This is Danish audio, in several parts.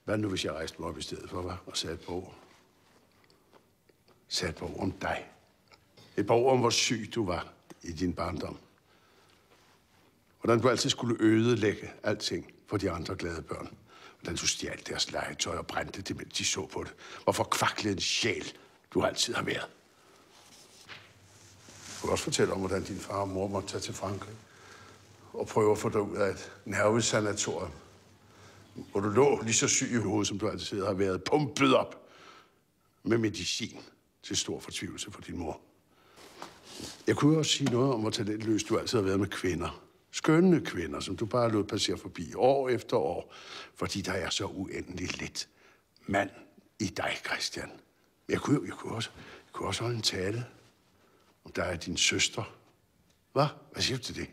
Hvad nu, hvis jeg rejste mig op i stedet for, og sagde et par ord? Sagde et par ord om dig. Et par ord om, hvor syg du var i din barndom. Hvordan du altid skulle ødelægge alting for de andre glade børn. Hvordan du stjal deres legetøj og brændte det, mens de så på det. Hvorfor kvaklet en sjæl, du altid har været. Du kan også fortælle om, hvordan din far og mor måtte tage til Frankrig og prøve at få dig ud af et nervesanatorium, hvor du lå lige så syg i hovedet, som du altid har været, pumpet op med medicin til stor fortvivlelse for din mor. Jeg kunne også sige noget om, hvor talentløs du altid har været med kvinder. Skønne kvinder, som du bare lod passere forbi år efter år, fordi der er så uendeligt lidt mand i dig, Christian. Jeg kunne også holde en tale om dig og din søster. Hvad? Hvad siger du til det?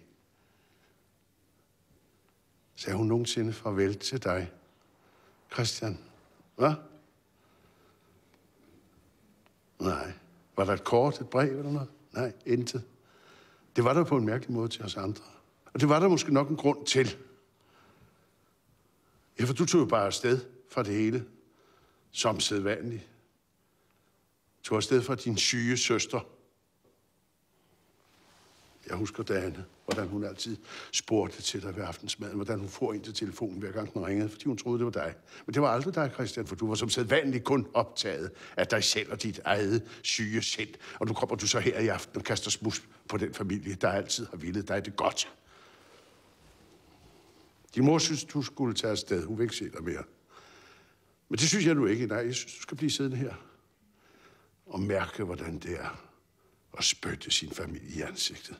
Sagde hun nogensinde farvel til dig, Christian? Hvad? Nej. Var der et kort, et brev eller noget? Nej, intet. Det var der på en mærkelig måde til os andre. Og det var der måske nok en grund til. Ja, for du tog jo bare afsted fra det hele, som sædvanligt. Tog afsted fra din syge søster. Jeg husker dagene, hvordan hun altid spurgte til dig ved aftensmaden, hvordan hun får ind til telefonen hver gang den ringede, fordi hun troede, det var dig. Men det var aldrig dig, Christian, for du var som sædvanligt kun optaget af dig selv og dit eget syge sind. Og nu kommer du så her i aften og kaster smus på den familie, der altid har villet dig det godt. Din mor synes, du skulle tage afsted. Hun vil ikke se dig mere. Men det synes jeg nu ikke. Nej, jeg synes, du skal blive siddende her og mærke, hvordan det er at spytte sin familie i ansigtet.